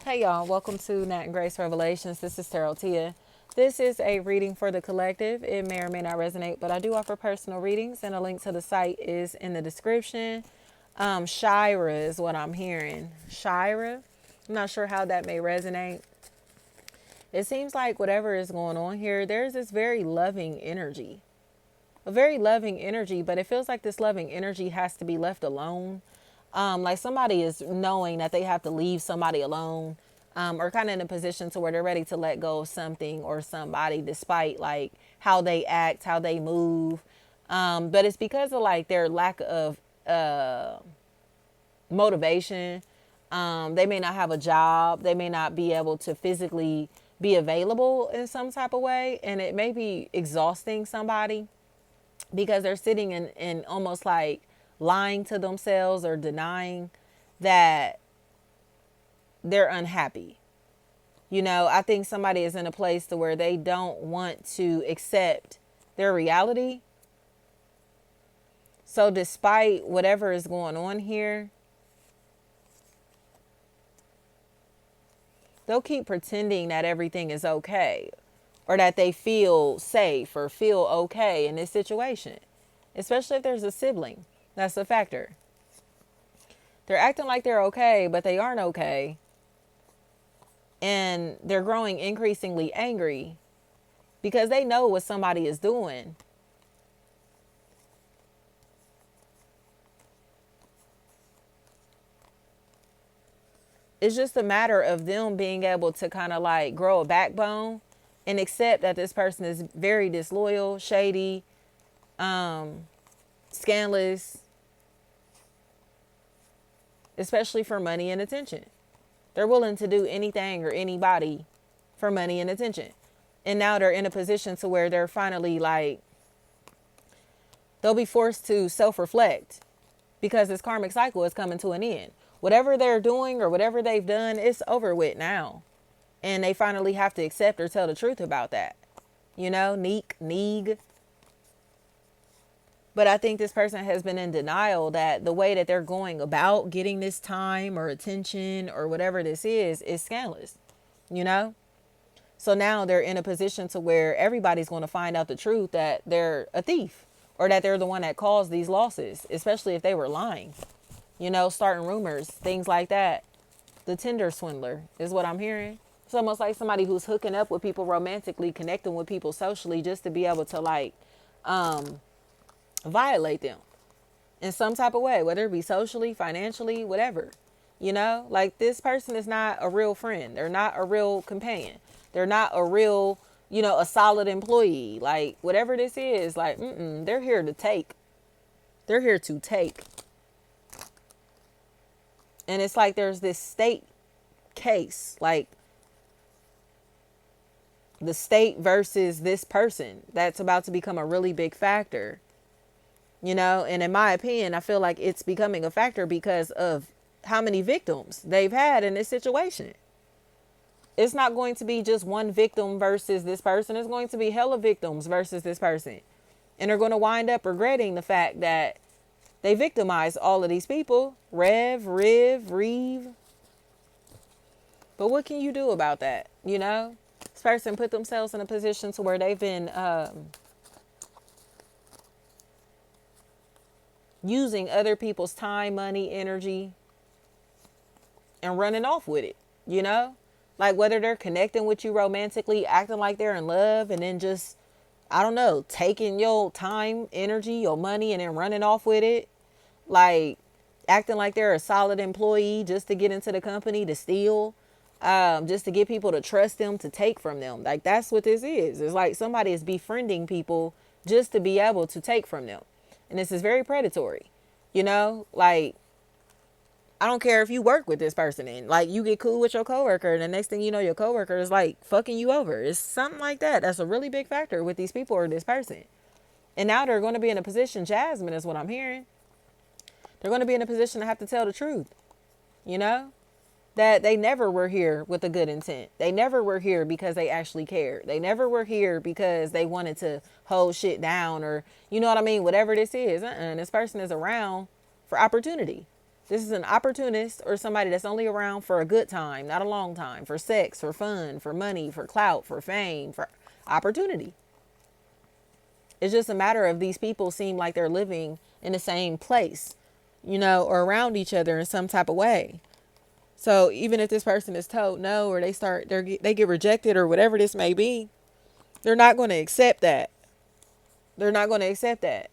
Hey y'all, welcome to Nat and Grace Revelations. This is Tarot Tia. This is a reading for the collective. It may or may not resonate, but I do offer personal readings, and a link to the site is in the description. Shira is what I'm hearing. Shira. I'm not sure how that may resonate. It seems like whatever is going on here, there's this very loving energy. A very loving energy, but it feels like this loving energy has to be left alone. Like somebody is knowing that they have to leave somebody alone, or kind of in a position to where they're ready to let go of something or somebody despite like how they act, how they move. But it's because of like their lack of motivation. They may not have a job. They may not be able to physically be available in some type of way. And it may be exhausting somebody because they're sitting in almost like lying to themselves or denying that they're unhappy. You know, I think somebody is in a place to where they don't want to accept their reality. So despite whatever is going on here, they'll keep pretending that everything is okay or that they feel safe or feel okay in this situation, especially if there's a sibling. That's a factor. They're acting like they're okay, but they aren't okay. And they're growing increasingly angry because they know what somebody is doing. It's just a matter of them being able to kind of like grow a backbone and accept that this person is very disloyal, shady, scandalous, especially for money and attention. They're willing to do anything or anybody for money and attention. And now they're in a position to where they're finally like, they'll be forced to self-reflect because this karmic cycle is coming to an end. Whatever they're doing or whatever they've done, it's over with now. And they finally have to accept or tell the truth about that. You know, neeg. But I think this person has been in denial that the way that they're going about getting this time or attention or whatever this is scandalous, you know? So now they're in a position to where everybody's going to find out the truth that they're a thief or that they're the one that caused these losses, especially if they were lying, you know, starting rumors, things like that. The Tinder swindler is what I'm hearing. It's almost like somebody who's hooking up with people romantically, connecting with people socially just to be able to like, violate them in some type of way, whether it be socially, financially, whatever. You know, like this person is not a real friend. They're not a real companion. They're not a real, you know, a solid employee. Like whatever this is, like, they're here to take. They're here to take. And it's like there's this state case, like the state versus this person that's about to become a really big factor. You know, and in my opinion, I feel like it's becoming a factor because of how many victims they've had in this situation. It's not going to be just one victim versus this person. It's going to be hella victims versus this person. And they're going to wind up regretting the fact that they victimized all of these people. Reeve. But what can you do about that? You know, this person put themselves in a position to where they've been, using other people's time, money, energy, and running off with it, you know? Like whether they're connecting with you romantically, acting like they're in love, and then just, I don't know, taking your time, energy, your money, and then running off with it. Like acting like they're a solid employee just to get into the company, to steal, just to get people to trust them, to take from them. Like that's what this is. It's like somebody is befriending people just to be able to take from them. And this is very predatory, you know, like, I don't care if you work with this person and like you get cool with your coworker and the next thing you know, your coworker is like fucking you over. It's something like that. That's a really big factor with these people or this person. And now they're going to be in a position, Jasmine is what I'm hearing. They're going to be in a position to have to tell the truth, you know, that they never were here with a good intent. They never were here because they actually cared. They never were here because they wanted to hold shit down or, you know what I mean? Whatever this is. This person is around for opportunity. This is an opportunist or somebody that's only around for a good time, not a long time, for sex, for fun, for money, for clout, for fame, for opportunity. It's just a matter of these people seem like they're living in the same place, or around each other in some type of way. So even if this person is told no, or they get rejected or whatever this may be, they're not going to accept that. They're not going to accept that.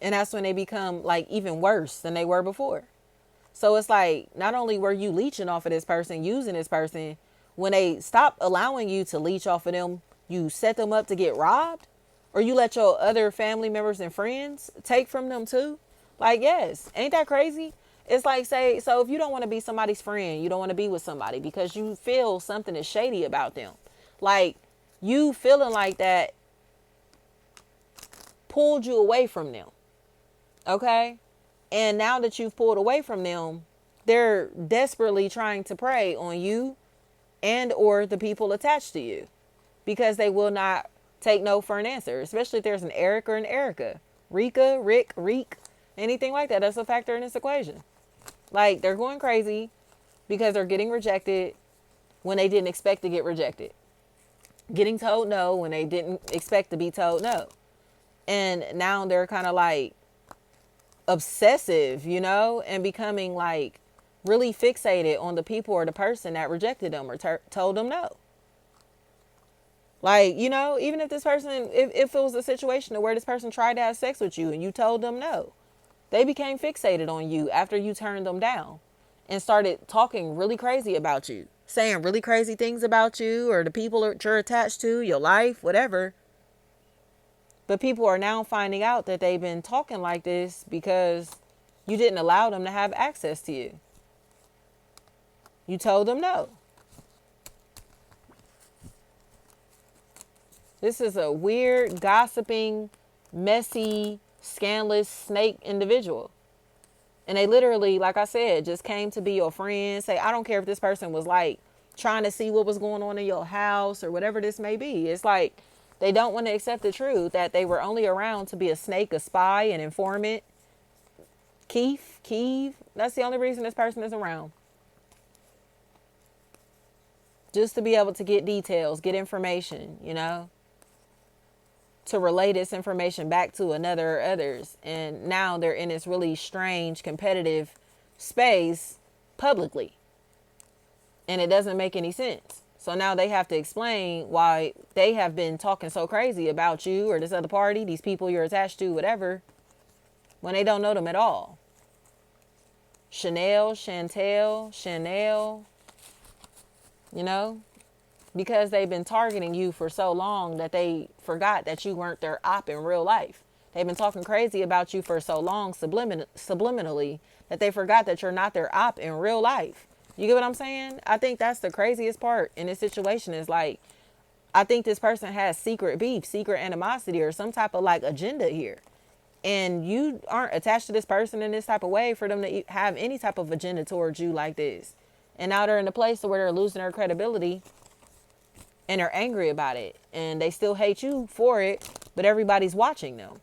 And that's when they become like even worse than they were before. So it's like, not only were you leeching off of this person, using this person, when they stop allowing you to leech off of them, you set them up to get robbed, or you let your other family members and friends take from them too. Like, yes, ain't that crazy? It's like, say, so if you don't want to be somebody's friend, you don't want to be with somebody because you feel something is shady about them. Like, you feeling like that pulled you away from them. Okay? And now that you've pulled away from them, they're desperately trying to prey on you and or the people attached to you, because they will not take no for an answer, especially if there's an Eric or an Erica. Rika, Rick, Reek, anything like that. That's a factor in this equation. Like, they're going crazy because they're getting rejected when they didn't expect to get rejected. Getting told no when they didn't expect to be told no. And now they're kind of like obsessive, and becoming like really fixated on the people or the person that rejected them or told them no. Like, even if this person, if it was a situation where this person tried to have sex with you and you told them no, they became fixated on you after you turned them down and started talking really crazy about you, saying really crazy things about you or the people that you're attached to, your life, whatever. But people are now finding out that they've been talking like this because you didn't allow them to have access to you. You told them no. This is a weird, gossiping, messy, scandalous snake individual. And they literally, like I said, just came to be your friend. Say, I don't care if this person was like trying to see what was going on in your house or whatever this may be. It's like they don't want to accept the truth that they were only around to be a snake, a spy, an informant. Keith, that's the only reason this person is around. Just to be able to get details, get information, to relay this information back to another or others. And now they're in this really strange competitive space publicly. And it doesn't make any sense. So now they have to explain why they have been talking so crazy about you or this other party, these people you're attached to, whatever, when they don't know them at all. Chanel, because they've been targeting you for so long that they forgot that you weren't their op in real life. They've been talking crazy about you for so long subliminally that they forgot that you're not their op in real life. You get what I'm saying? I think that's the craziest part in this situation is like, I think this person has secret beef, secret animosity, or some type of like agenda here. And you aren't attached to this person in this type of way for them to have any type of agenda towards you like this. And now they're in a place where they're losing their credibility and they're angry about it. And they still hate you for it, but everybody's watching them.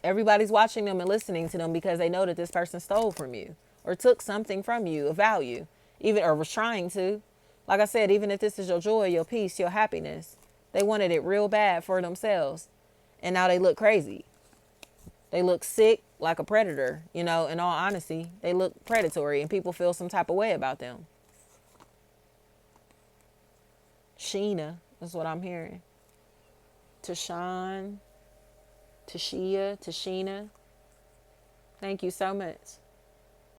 Everybody's watching them and listening to them because they know that this person stole from you or took something from you of value, even or was trying to. Like I said, even if this is your joy, your peace, your happiness, they wanted it real bad for themselves. And now they look crazy. They look sick, like a predator, in all honesty. They look predatory and people feel some type of way about them. Sheena is what I'm hearing. Tashawn, Tashia, Tashina. Thank you so much.